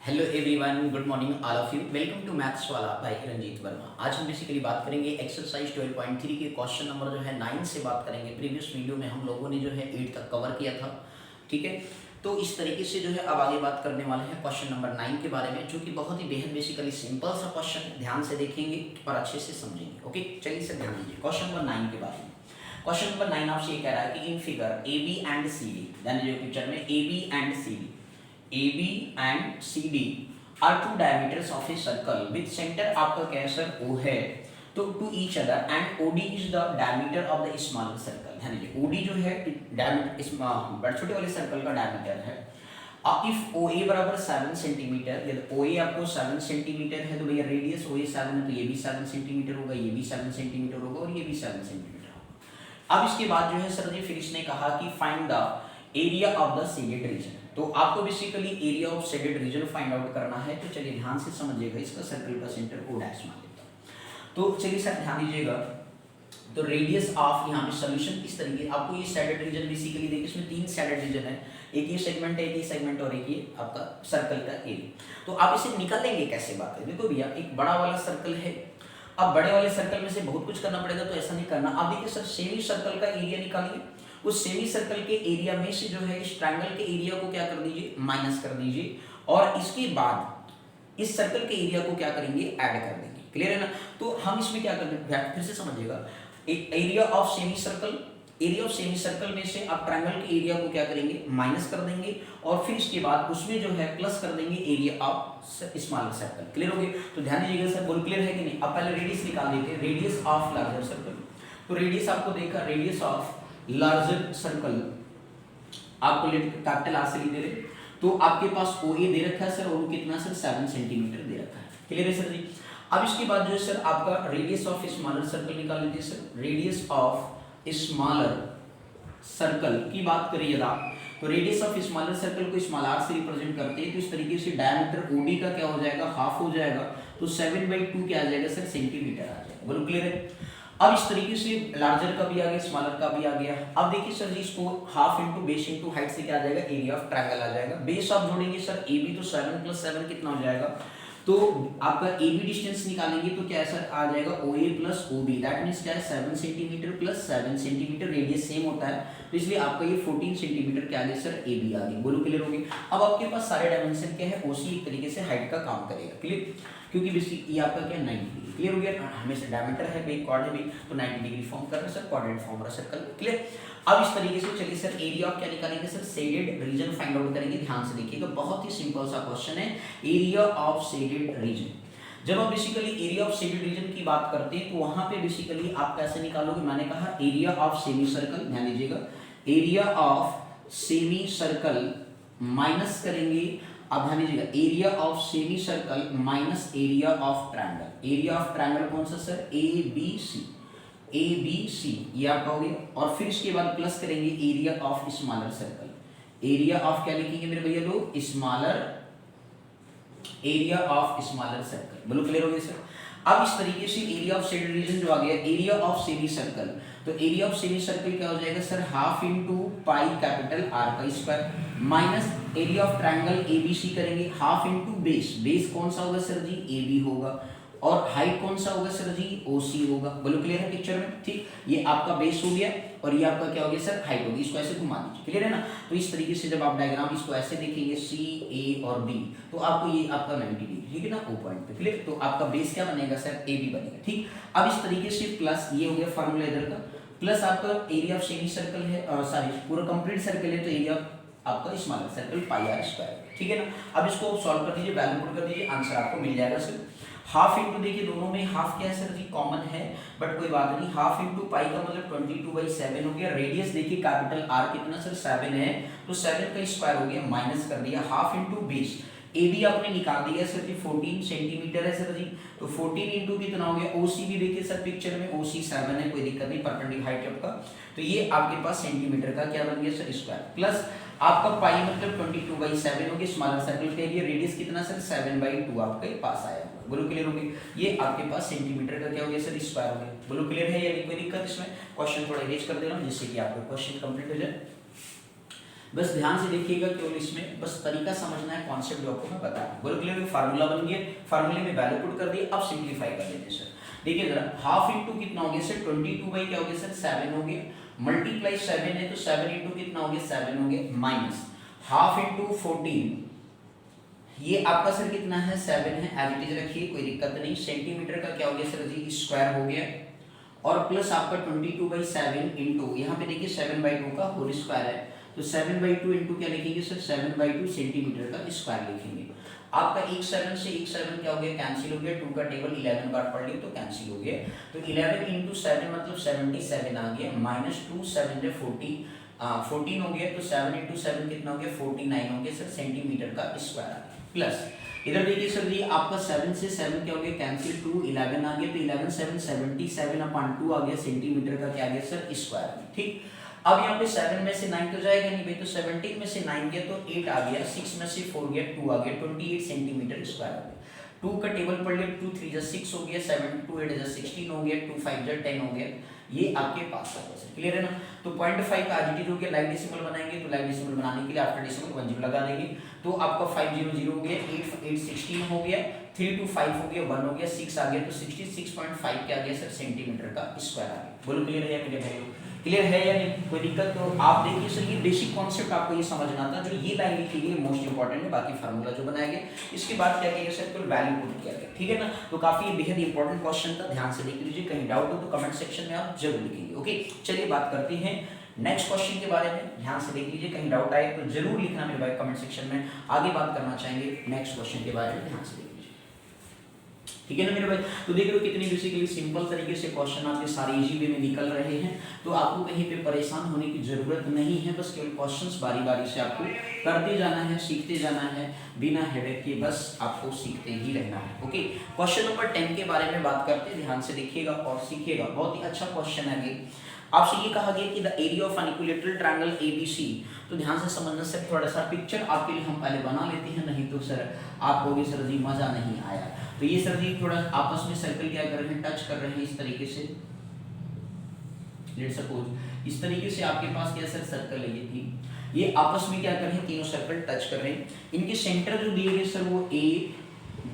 Hello everyone, good morning all of you. Welcome to maths वाला भाई रंजीत वर्मा। आज हम बेसिकली बात करेंगे एक्सरसाइज 12.3 के क्वेश्चन नंबर जो है 9 से बात करेंगे। प्रीवियस वीडियो में हम लोगों ने जो है 8 तक कवर किया था, ठीक है। तो इस तरीके से जो है अब आगे बात करने वाले हैं क्वेश्चन नंबर 9 के बारे में, जो कि बहुत ही बेहद बेसिकली सिंपल सा क्वेश्चन है। ध्यान से देखेंगे और अच्छे से समझेंगे। ओके, चलिए सर ध्यान दीजिए क्वेश्चन नंबर 9 के बारे में। क्वेश्चन नंबर 9 आपसे ये कह रहा है कि in figure A B and C D, यानी जो पिक्चर में A B and C D, A B and C D are two diameters of a circle with centre आपका क्या है सर ओ है, तो to each other and OD is the diameter of the smaller circle. ध्यान दीजिए, OD जो है diameter बड़े छोटे वाले सर्कल का डायमीटर है। इफ ओ ए बराबर 7 सेंटीमीटर, यदि ओ ए आपको 7 सेंटीमीटर है तो भैया रेडियस ओ ए 7 है, तो ये भी 7 सेंटीमीटर होगा, ये भी 7 सेंटीमीटर होगा और ये भी 7 सेंटीमीटर होगा। अब इसके बाद जो है सर जी फिर इसने कहा कि find the area of the shaded reason. तो आपको basically area of shaded reason find out करना है। तो चलिए ध्यान से समझिएगा, इसका सर्कल का सेंटर ओ डैश मान लेता हूं। तो चलिए सर ध्यान दीजिएगा, तो रेडियस ऑफ यहाँ पे सॉल्यूशन किस तरीके, आपको ये शेडेड रीजन बेसिकली देखिए इसमें 3 शेडेड रीजन है, एक ये सेगमेंट है, एक ये सेगमेंट और एक ये आपका सर्कल का एरिया। तो आप इसे निकालेंगे कैसे? बात है, देखो भैया एक बड़ा वाला सर्कल है, अब बड़े वाले सर्कल में से बहुत कुछ करना पड़ेगा, तो ऐसा नहीं करना। आप देखिए सर सेमी सर्कल का एरिया निकालिए, उस सेमी सर्कल के एरिया में से जो है इस ट्रायंगल के एरिया को क्या कर दीजिए, माइनस कर दीजिए, और इसके बाद इस सर्कल के एरिया को क्या करेंगे, ऐड कर देंगे। क्लियर है ना? तो हम इसमें क्या कर देंगे, फिर से समझिएगा, एक area of semi circle, area of semi circle में से आप ट्रायंगल के एरिया को क्या करेंगे, माइनस कर देंगे, और फिर इसके बाद उसमें जो है प्लस कर देंगे area of smaller circle. Clear हो गया? तो ध्यान दीजिएगा सर, बोल क्लियर है कि नहीं? अब पहले रेडियस निकाल लेते हैं, रेडियस ऑफ लार्जर सर्कल। तो रेडियस आपको देखा, रेडियस ऑफ लार्जर सर्कल आपको कैपिटल आर से लिख दे रहे, तो आपके पास ओ ए दे रखा है सर, और कितना सर 7 सेंटीमीटर दे रखा है। क्लियर है सर जी? अब इसके बाद जो है सर आपका रेडियस ऑफ स्मॉलर सर्कल निकाल लेते हैं sir. Radius of smaller circle की बात करिए आप, तो रेडियस ऑफ स्मॉलर सर्कल को स्मॉल आर से रिप्रेजेंट करते हैं, तो इस तरीके से डायमीटर ओडी का क्या हो जाएगा, हाफ हो जाएगा, तो 7/2 क्या आ जाएगा सर, सेंटीमीटर आ जाएगा। बोलो क्लियर है? अब इस तरीके से लार्जर का भी आ गया, स्मॉलर का भी आ गया। अब देखिए सर जी, इसको half into base into height से क्या आ जाएगा, एरिया ऑफ ट्रायंगल आ जाएगा। बेस आप जोड़ेंगे सर ए बी, तो 7 + 7 कितना हो जाएगा, तो आपका ए बी डिस्टेंस निकालेंगे तो क्या है सर, आ जाएगा O A plus O B, that means क्या है 7 centimetre plus 7 centimetre, radius same होता है, तो इसलिए आपका ये 14 सेंटीमीटर क्या आ गया सर, ए बी आ गया। बोलो क्लियर होगी? अब आपके पास सारे डायमेंशन क्या है, ओसी एक तरीके से हाइट का काम करेगा। क्लियर? क्योंकि बेसिक ये आपका क्या 90 डिग्री। क्लियर हो गया? हमेशा डायमीटर है भाई, क्वाड है भाई, तो 90 डिग्री फॉर्म कर रहा है सर, क्वाड्रेंट फॉर्म रहा सर्कल। क्लियर? अब इस तरीके से चलिए सर एरिया ऑफ क्या निकालेंगे sir, shaded reason find out करेंगे। ध्यान से देखिएगा, बहुत ही सिंपल सा क्वेश्चन है, एरिया ऑफ शेडेड रीजन। जब आप basically area of shaded reason की बात करते हैं तो वहां पे बेसिकली आप कैसे निकालोगे, मैंने कहा एरिया ऑफ सेमी सर्कल, ध्यान दीजिएगा, area of semi circle minus करेंगे। अब ध्यान दीजिएगा, area of semi circle minus area of triangle. Area of triangle कौन सा sir, A B C, A B C ये आपका हो गया, और फिर इसके बाद प्लस करेंगे area of smaller circle. Area of क्या लिखेंगे मेरे भैया लोग, smaller, area of smaller circle. बोलो क्लियर हो गया सर? अब इस तरीके से एरिया ऑफ शेडेड रीजन जो आ गया, एरिया ऑफ सेमी सर्कल, तो एरिया ऑफ सेमी सर्कल क्या हो जाएगा sir, half into pi capital R का square, minus area of triangle ABC करेंगे, हाफ इंटू बेस, बेस कौन सा होगा सर जी, ए बी होगा, और हाइट कौन सा होगा सर जी, ओ सी होगा। बोलो क्लियर है पिक्चर में? ठीक, ये आपका बेस हो गया और ये आपका क्या हो गया सर, हाइट होगी। इसको ऐसे घुमा दीजिए। क्लियर है ना? तो इस तरीके से जब आप डायग्राम इसको ऐसे देखेंगे सी ए और बी, तो आपको ये आपका 90 डिग्री, ठीक है ना, ओ पॉइंट पे। क्लियर? तो आपका बेस क्या बनेगा सर, ए बी बनेगा। ठीक, अब इस तरीके से प्लस ये हो गया फार्मूला इधर का, प्लस आपका एरिया ऑफ सेमी सर्कल है, सॉरी पूरा कंप्लीट सर्कल है, तो एरिया आपका smaller circle pi r square, ठीक है ना। अब इसको सॉल्व कर दीजिए, वैल्यू पुट कर दीजिए, आंसर आपको मिल जाएगा सर। हाफ इंटू देखिए दोनों में हाफ क्या है सर जी, कॉमन है, बट कोई बात नहीं, हाफ इंटू पाई का मतलब 22/7 हो गया। रेडियस देखिए कैपिटल आर कितना सर 7 है, तो 7 का स्क्वायर हो गया, माइनस कर दिया, half into base, A B आपने निकाल दिया सर जी, 14 सेंटीमीटर है सर जी, तो 14 इंटू कितना हो गया, ओ सी भी देखिए सर पिक्चर में, ओ सी 7 है, कोई दिक्कत नहीं, परपेंडिकुलर हाइट आपका, तो ये आपके पास सेंटीमीटर का क्या बन गया सर, स्क्वायर, प्लस आपका पाई मतलब 22/7 हो गया, स्मॉलर सर्कल के लिए रेडियस कितना सर 7/2 आपके पास आया। बोलो क्लियर हो गया? ये आपके पास सेंटीमीटर का क्या हो गया सर, स्क्वायर हो गया। बोलो क्लियर है या कोई दिक्कत इसमें? क्वेश्चन थोड़ा इरेज कर दे रहा हूं जिससे कि आपका क्वेश्चन कंप्लीट हो जाए। बस ध्यान से देखिएगा, केवल इसमें बस तरीका समझना है, कॉन्सेप्ट जो आपको मैं बता रहा हूँ। बोलो क्लियर, फार्मूला बन गया, फार्मूले में वैल्यू पुट कर दिए, अब सिंप्लीफाई कर देते हैं सर। देखिए जरा, हाफ इंटू कितना हो गया सर, 22 बाई क्या हो गया सर, 7 हो गया, मल्टीप्लाई 7 है तो 7 इंटू कितना हो गया, 7 हो गया, माइनस हाफ इंटू 14, ये आपका सर कितना है, 7 है, एज इट इज रखिए, कोई दिक्कत नहीं। सेंटीमीटर का क्या हो गया सर जी, स्क्वायर हो गया, और प्लस आपका 22/7 इंटू, यहाँ पे देखिए 7/2 का होल स्क्वायर है, तो 7/2 इंटू क्या लिखेंगे सर, 7/2 सेंटीमीटर का स्क्वायर लिखेंगे। आपका एक 7 से एक 7 क्या हो गया, कैंसिल हो गया, 2 का टेबल 11 बार पढ़ लिया तो कैंसिल हो गया, तो 11 इंटू 7 मतलब 77 आ गया, माइनस 2 7 से 14 हो गया, तो 7 इंटू 7 कितना हो गया, 49 हो गया सर, सेंटीमीटर का स्क्वायर आ गया। प्लस इधर देखिए सर जी, आपका 7 से 7 क्या हो गया, कैंसिल, 2 11 आ गया, तो 11 7 77/2 आ गया, सेंटीमीटर का क्या आ गया सर, स्क्वायर में। ठीक, अब यहाँ पे 7 में से 9 तो जाएगा नहीं भाई, तो 17 में से 9 गया तो 8 आ गया, 6 में से 4 गया 2 आ गया, 28 सेंटीमीटर स्क्वायर आ गया। 2 का टेबल पढ़ लिया, 2 3 6 हो गया, 7 2 8 16 हो गया, 2 5 10 हो गया, ये आपके पास आ गया सर। क्लियर है ना? तो 0.5 का एडिटिव हो गया, लाइक डेसिमल बनाएंगे, तो लाइक डेसिमल बनाने के लिए आफ्टर डेसिमल 1 0 लगा देंगे, तो आपका 500 हो गया, 8 8 16 हो गया, 3 2 5 हो गया, 1 हो गया, 6 आ गया, तो 66.5 क्या आ गया सर, सेंटीमीटर का स्क्वायर आ गया। बोलो क्लियर है मेरे भाइयों? क्लियर है या नहीं, कोई दिक्कत? तो आप देखिए सर, ये बेसिक कॉन्सेप्ट आपको ये समझना था, जो ये लाइन लिखी गई मोस्ट इंपॉर्टेंट है, बाकी फार्मूला जो बनाया गया, इसके बाद क्या किया सर, तो वैल्यू पुट किया गया। ठीक है ना? तो काफी बेहद इंपॉर्टेंट क्वेश्चन था, ध्यान से देख लीजिए, कहीं डाउट हो तो कमेंट सेक्शन में आप जरूर लिखेंगे। ओके, चलिए बात करते हैं नेक्स्ट क्वेश्चन के बारे में, ध्यान से देख लीजिए, कहीं डाउट आए तो जरूर लिखना मेरे भाई कमेंट सेक्शन में। आगे बात करना चाहेंगे नेक्स्ट क्वेश्चन के बारे में, ध्यान से देख लीजिए, ठीक है ना मेरे भाई? तो देख लो कितनी बेसिकली सिंपल तरीके से क्वेश्चन आपके सारे इजी वे में निकल रहे हैं, तो आपको कहीं पे परेशान होने की जरूरत नहीं है, बस केवल क्वेश्चंस बारी बारी से आपको करते जाना है, सीखते जाना है, बिना हेडेक के बस आपको सीखते ही रहना है। ओके, क्वेश्चन नंबर 10 के बारे में बात करते हैं, ध्यान से देखिएगा और सीखिएगा, बहुत ही अच्छा क्वेश्चन है। आपसे ये कहा गया कि the area of an equilateral triangle ABC, तो ध्यान से समझना सर, थोड़ा सा पिक्चर आपके लिए हम पहले बना लेते हैं, नहीं तो सर आप कहोगे सर जी मजा नहीं आया। तो ये सर जी थोड़ा आपस में सर्कल क्या कर रहे हैं, टच कर रहे हैं इस तरीके से, लेट्स सपोज इस तरीके से आपके पास क्या सर सर्कल है, ये थी, ये आपस में क्या कर रहे हैं, तीनों सर्कल टच कर रहे हैं, इनके सेंटर जो दिए गए सर वो ए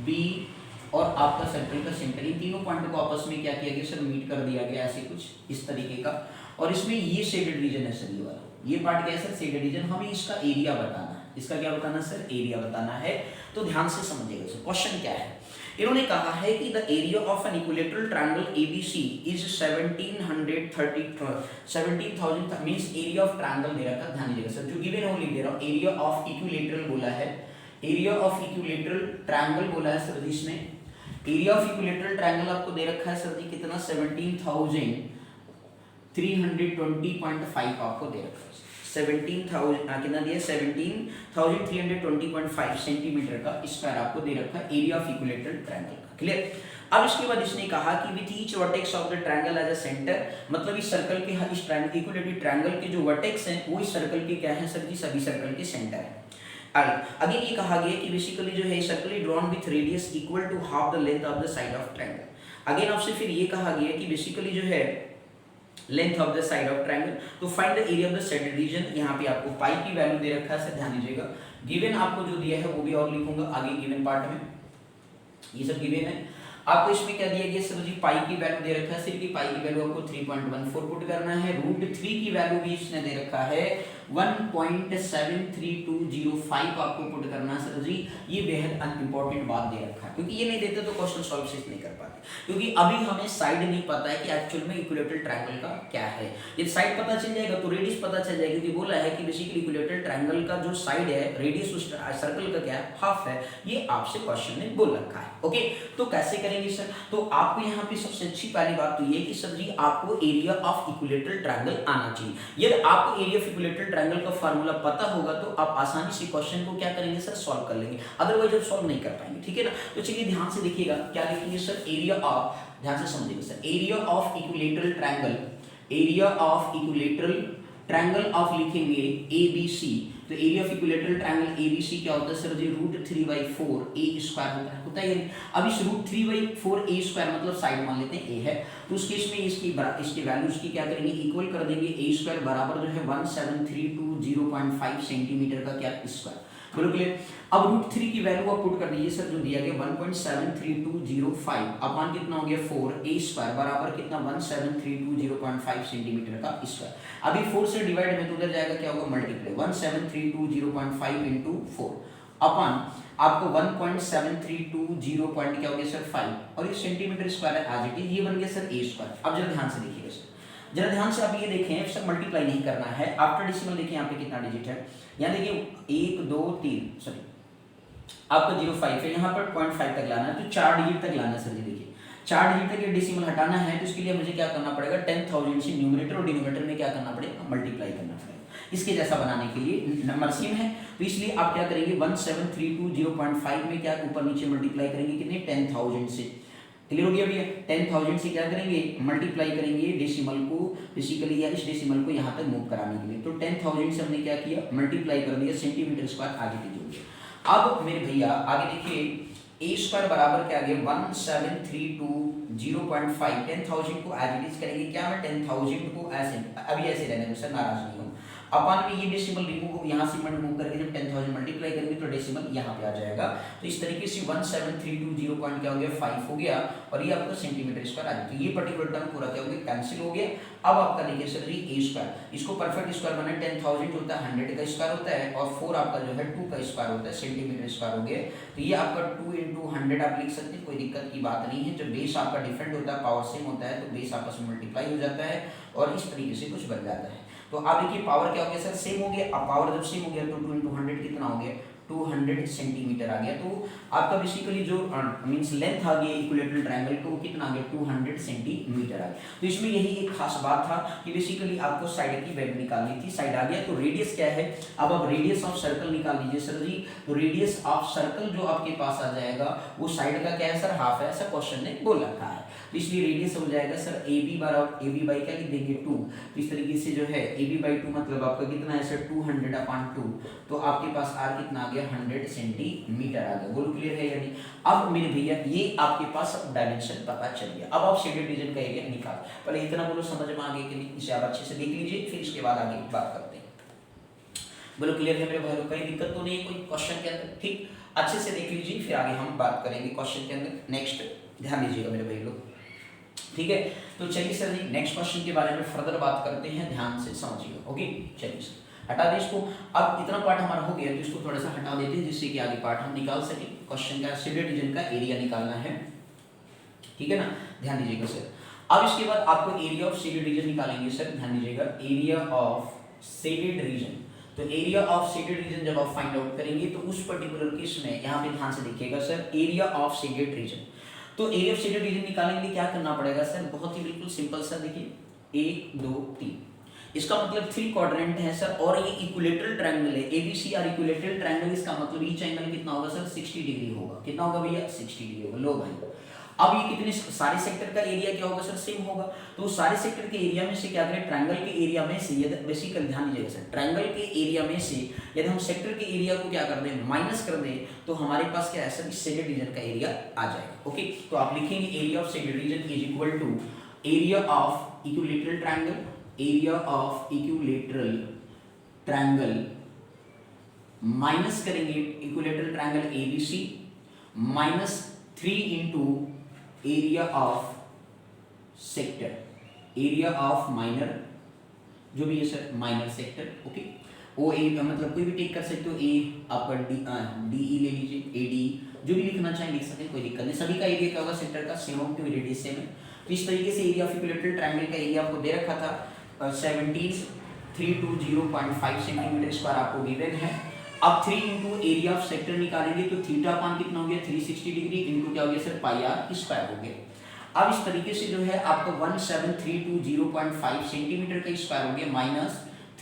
बी और आपका सर्कल का सेंटर, इन तीनों पॉइंट को आपस में क्या किया गया सर, मीट कर दिया गया, ऐसे कुछ इस तरीके का, और इसमें ये शेडेड रीजन है सर, ये वाला, ये पार्ट क्या है सर, शेडेड रीजन, हमें इसका एरिया बताना है, इसका क्या बताना है सर, एरिया बताना है। तो ध्यान से समझिएगा सर, क्वेश्चन क्या है, इन्होंने कहा है कि the area of an equilateral triangle ABC is 17,000 means area of triangle दे रखा, ध्यान दीजिएगा सर, जो गिवन है वो लिख दे रहा हूं, एरिया ऑफ इक्विलैटरल बोला है, एरिया ऑफ इक्विलैटरल ट्रायंगल बोला है सर, इसमें एरिया ऑफ इक्विलैटरल ट्रायंगल आपको दे रखा है सर जी, कितना, 17,320.5 आपको दे रखा है, 17,000 कितना दिया, 17,320.5 सेंटीमीटर का स्क्वायर आपको दे रखा है, एरिया ऑफ इक्विलैटरल ट्रायंगल का। क्लियर? अब इसके बाद इसने कहा कि with each vertex of the triangle as a centre, मतलब इस सर्कल के, इस ट्रायंगल इक्विलैटरल ट्रायंगल के जो वर्टेक्स हैं वो इस सर्कल के क्या है सर जी, सभी सर्कल के सेंटर है। अगेन ये कहा गया कि बेसिकली जो है circle drawn with radius equal to half the length of the side of triangle. Again आपसे फिर ये कहा गया कि बेसिकली जो है length of the side of triangle, तो find the area of the shaded region, यहाँ पे आपको पाई की वैल्यू दे रखा है, ध्यान दीजिएगा, गिवन आपको जो दिया है वो भी और लिखूंगा आगे गिवन पार्ट में, ये सब गिवन है। आपको इसमें क्या दिया गया सर जी, पाई की वैल्यू दे रखा है, सिर्फ की पाई की वैल्यू आपको 3.14 पुट करना है, √3 की वैल्यू भी इसने दे रखा है 1.73205 आपको पुट करना है सर जी। ये बेहद इंपॉर्टेंट बात दे रखा है, क्योंकि ये नहीं देते तो क्वेश्चन सॉल्व से नहीं कर पाते, क्योंकि अभी हमें साइड नहीं पता है कि एक्चुअल में इक्विलैटरल ट्रायंगल का क्या है। जब साइड पता चल जाएगा तो रेडियस पता चल जाएगा, क्योंकि बोला है कि बेसिकली इक्विलैटरल ट्रायंगल का जो साइड है, रेडियस उस सर्कल का क्या है, हाफ है, ये आपसे क्वेश्चन ने बोल रखा है। ओके, तो कैसे करेंगे सर, तो आपको यहाँ पे सबसे अच्छी पहली बात तो ये कि सर जी आपको एरिया ऑफ इक्विलैटरल ट्रायंगल आना चाहिए। यदि आपको एरिया ऑफ इक्विलैटरल ट्रायंगल का फार्मूला पता होगा तो आप आसानी से क्वेश्चन को क्या करेंगे सर, सॉल्व कर लेंगे, अदरवाइज आप सॉल्व नहीं कर पाएंगे। ठीक है ना? तो चलिए ध्यान से देखिएगा, क्या लिखेंगे सर, एरिया ऑफ, ध्यान से समझिएगा sir, area of equilateral triangle, area of equilateral triangle of लिखेंगे ABC, तो area of equilateral triangle ABC क्या होता है सर जी, √3/4 ए स्क्वायर होता है यानी। अब इस √3/4 ए स्क्वायर मतलब साइड मान लेते हैं ए है, तो उस केस में इसकी वैल्यूज की क्या करेंगे, इक्वल कर देंगे। ए स्क्वायर बराबर जो है 17320.5 सेंटीमीटर का क्या स्क्वायर, बोलो क्लियर। अब √3 की वैल्यू आप पुट कर दीजिए सर, जो दिया गया 1.73205 अपॉन कितना हो गया 4 ए स्क्वायर बराबर कितना 17320.5 सेंटीमीटर का स्क्वायर। अभी 4 से डिवाइड में तो उधर जाएगा क्या होगा मल्टीप्लाई, 17320.5 इंटू 4 अपॉन आपको 1.732 क्या हो गया सर 5 और ये सेंटीमीटर स्क्वायर है आज इट इज, ये बन गया सर ए स्क्वायर। अब जरा ध्यान से देखिएगा सर, जरा ध्यान से आप ये देखें सर, मल्टीप्लाई नहीं करना है, आफ्टर डेसिमल देखिए यहाँ पे कितना डिजिट है, यहाँ देखिए 1 2 3 सॉरी आपका 05 है, यहाँ पर 0.5 तक लाना है, तो 4 डिजिट तक लाना है सर जी। देखिए 4 डिजिट तक ये डेसिमल हटाना है, तो इसके लिए मुझे क्या करना पड़ेगा, 10,000 से न्यूमरेटर और डिनोमिनेटर में क्या करना पड़ेगा, मल्टीप्लाई करना पड़ेगा। इसके जैसा बनाने के लिए नंबर सेम है, तो इसलिए आप क्या करेंगे 17320.5 में क्या ऊपर नीचे मल्टीप्लाई करेंगे कितने 10,000 से, क्लियर हो गया भैया। 10,000 से क्या करेंगे मल्टीप्लाई करेंगे डेसिमल को, बेसिकली या इस डेसिमल को यहाँ तक मूव कराने के लिए, तो 10,000 से हमने क्या किया मल्टीप्लाई कर दिया सेंटीमीटर स्क्वायर आगे की जोड़िए। अब मेरे भैया आगे देखिए ए स्क्वायर बराबर क्या आ गया 17320.5, 10,000 को एज इट इज करेंगे क्या, मैं 10,000 को ऐसे अभी ऐसे रहने दो सर, नाराज नहीं हूँ। अपन में ये डेसिमल रिमूव यहाँ से रिमूव करके जब 10,000 मल्टीप्लाई करेंगे तो डेसिमल यहाँ पे आ जाएगा, तो इस तरीके से 17320 पॉइंट क्या हो गया 5 हो गया, और ये आपका सेंटीमीटर स्क्वायर आ गया, तो ये पर्टिकुलर टर्म पूरा क्या हो गया कैंसिल हो गया। अब आपका देखिए सर जी ए स्क्वायर, इसको परफेक्ट स्क्वायर बना 10,000 होता है 100 का स्क्वायर होता है, और 4 आपका जो है 2 का स्क्वायर होता है, सेंटीमीटर स्क्वायर हो गया, तो ये आपका 2 × 100 आप लिख सकते हैं, कोई दिक्कत की बात नहीं है। जब बेस आपका डिफरेंट होता है पावर सेम होता है तो बेस आपस में मल्टीप्लाई हो जाता है और इस तरीके से कुछ बन जाता है। तो आप देखिए पावर क्या हो गया सर सेम हो गया, अब पावर जब सेम हो गया तो 2 × 100 कितना हो गया 200 सेंटीमीटर आ गया, तो आपका बेसिकली जो मींस लेंथ आ गई इक्विलेटरल ट्रायंगल को कितना आ गया 200 सेंटीमीटर आ गया। तो इसमें यही एक खास बात था कि बेसिकली आपको साइड की वैल्यू निकालनी थी, साइड आ गया, तो रेडियस क्या है, अब आप रेडियस ऑफ सर्कल निकाल लीजिए सर जी। तो रेडियस ऑफ सर्कल जो आपके पास आ जाएगा वो साइड का क्या है सर हाफ है, ऐसा क्वेश्चन ने बोल रखा है, तो इसलिए रेडियस हो जाएगा सर AB बराबर AB बाई क्या लिख देंगे 2, तो इस तरीके से जो है AB/2 मतलब आपका कितना है सर 200/2, तो आपके पास R कितना आ गया 100 सेंटीमीटर आ गया, बोलो क्लियर है यानी। अब मेरे भैया ये आपके पास डायमेंशन पता चल गया, अब आप शेडेड रीजन का एरिया निकाल, पहले इतना बोलो समझ में आ गया कि नहीं, इसे आप अच्छे से देख लीजिए, फिर इसके बाद आगे बात करते हैं। बोलो क्लियर है मेरे भाई, कोई दिक्कत तो नहीं है कोई क्वेश्चन के अंदर, ठीक अच्छे से देख लीजिए, फिर आगे हम बात करेंगे क्वेश्चन के अंदर। नेक्स्ट ध्यान दीजिएगा मेरे भाई लोग, ठीक है। तो चलिए सर जी नेक्स्ट क्वेश्चन के बारे में फर्दर बात करते हैं, ध्यान से समझिएगा, ओके। चलिए सर हटा दें इसको, अब इतना पार्ट हमारा हो गया तो इसको थोड़ा सा हटा देते हैं जिससे कि आगे पार्ट हम निकाल सके। क्वेश्चन का शेडेड रीजन का एरिया निकालना है, ठीक है ना, ध्यान दीजिएगा सर। अब इसके बाद आपको एरिया ऑफ शेडेड रीजन निकालेंगे सर, ध्यान दीजिएगा एरिया ऑफ शेडेड रीजन। तो एरिया ऑफ शेडेड रीजन जब आप फाइंड आउट करेंगे तो उस पर्टिकुलर केस में यहाँ पे ध्यान से देखिएगा sir, area of shaded reason, तो एरिया ऑफ शेडेड रीजन निकालने के लिए क्या करना पड़ेगा सर, बहुत ही बिल्कुल सिंपल सर, देखिए 1 2 3, इसका मतलब 3 क्वाड्रेंट है सर, और ये इक्विलेटरल ट्रायंगल है ABC और इक्विलेटरल ट्रायंगल, इसका मतलब ईच एंगल कितना होगा सर 60 डिग्री होगा, कितना होगा भैया 60 डिग्री होगा। लो भाई अब ये कितने सारे सेक्टर का एरिया क्या होगा सर सेम होगा, तो सारे सेक्टर के एरिया में से क्या करें ट्रायंगल के एरिया में से, यदि बेसिकली ध्यान दीजिएगा सर, ट्रायंगल के एरिया में से यदि हम सेक्टर के एरिया को क्या कर दें माइनस कर दें, तो हमारे पास क्या है सर शेडेड रीजन का एरिया आ जाएगा, ओके। तो आप लिखेंगे area of shaded region is equal to area of equilateral triangle, area of equilateral triangle minus करेंगे equilateral triangle ABC minus 3 into area of sector, area of minor जो भी है sir minor sector, okay. OA मतलब कोई भी take कर सकते हो, A आपका DE ले लीजिए, AD जो भी लिखना चाहे लिख सकते हैं, कोई दिक्कत नहीं, सभी का एरिया क्या होगा सेक्टर का सेम होगा क्योंकि रेडियस सेम है। तो इस तरीके से एरिया ऑफ इक्विलेटरल ट्रायंगल का एरिया आपको दे रखा था 17320.5 सेंटीमीटर स्क्वायर आपको गिवन है। अब 3 इंटू एरिया ऑफ सेक्टर निकालेंगे तो थीटा अपान कितना हो गया 360 डिग्री इंटू क्या हो गया सर पाई आर स्क्वायर हो गया। अब इस तरीके से जो है आपका 17320.5 सेंटीमीटर का स्क्वायर हो गया माइनस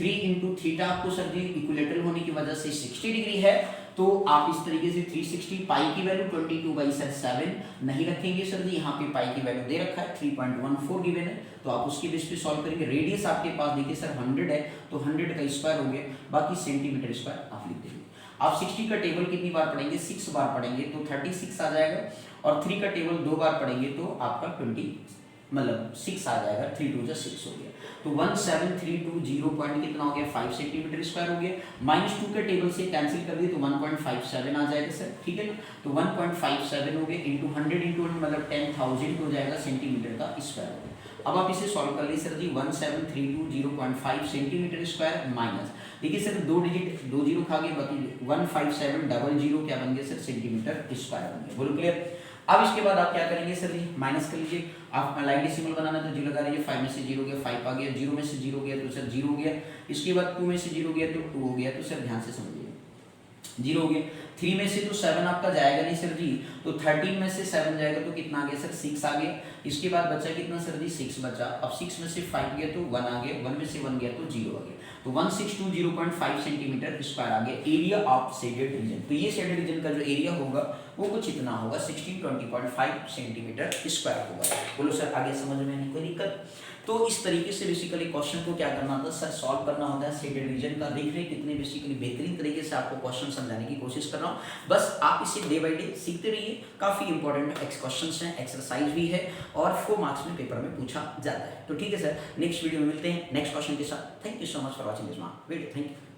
3 इंटू थीटा आपको सर जी इक्विलेटरल होने की वजह से 60 डिग्री है, तो आप इस तरीके से 360 पाई की वैल्यू 22/7 नहीं रखेंगे सर जी, यहाँ पे पाई की वैल्यू दे रखा है 3.14 गिवन है, तो आप उसके बेस पे सॉल्व करेंगे। रेडियस आपके पास देखिए सर 100 है, तो 100 का स्क्वायर हो गया, बाकी सेंटीमीटर स्क्वायर आप लिख देंगे। आप 60 का टेबल कितनी बार पढ़ेंगे, 6 बार पढ़ेंगे तो 36 आ जाएगा, और 3 का टेबल 2 बार पढ़ेंगे तो आपका 20 मतलब 6 आ जाएगा, 3 2 6 हो गया, तो 17320 पॉइंट कितना हो गया 5 सेंटीमीटर स्क्वायर हो गया। -2 के टेबल से कैंसिल कर दिए तो 1.57 आ जाएगा सर, ठीक है ना, तो 1.57 हो गया इंटू 100 इंटू मतलब 10,000 हो जाएगा सेंटीमीटर का स्क्वायर हो गया। अब आप इसे सॉल्व कर लीजिए सर जी, 17320.5 सेंटीमीटर स्क्वायर माइनस, देखिए सर 2 डिजिट 2 जीरो खा गए, बाकी 15700 क्या बन गया सर सेंटीमीटर स्क्वायर बन गया। बोलो क्लियर। अब इसके बाद आप क्या करेंगे सर जी, माइनस कर लीजिए, आप लाइन डेसिमल बनाना तो 0 लगा लीजिए, 5 में से 0 गया 5 आ गया, 0 में से 0 गया तो सर 0 हो गया, इसके बाद 2 में से 0 गया तो 2 हो गया, तो सर ध्यान से समझिए 0 हो गया। 3 में से तो 7 आपका जाएगा नहीं सर जी, तो 13 में से 7 जाएगा तो कितना आ गया सर 6 आ गया, इसके बाद बचा कितना सर जी 6 बचा, अब 6 में से 5 गया तो 1 आ गया, 1 में से 1 गया तो 0 आ गया, तो 1620.5 सेंटीमीटर स्क्वायर आ गया एरिया ऑफ शेडेड रीजन। तो ये शेडेड रीजन का जो एरिया होगा वो कुछ इतना होगा 1620.5 सेंटीमीटर स्क्वायर होगा। बोलो सर आगे समझ में नहीं कोई दिक्कत। तो इस तरीके से बेसिकली क्वेश्चन को क्या करना होता है सर, सॉल्व करना होता है शेडेड रीजन का। देख रहे हैं कितने बेसिकली बेहतरीन तरीके से आपको क्वेश्चन समझाने की कोशिश कर रहा हूँ, बस आप इसे डे बाय डे सीखते रहिए। काफी इंपॉर्टेंट क्वेश्चन हैं, एक्सरसाइज भी है और 4 मार्क्स में पेपर में पूछा जाता है। तो ठीक है सर, नेक्स्ट वीडियो में मिलते हैं नेक्स्ट क्वेश्चन के साथ। Thank you so much for watching this video, thank you.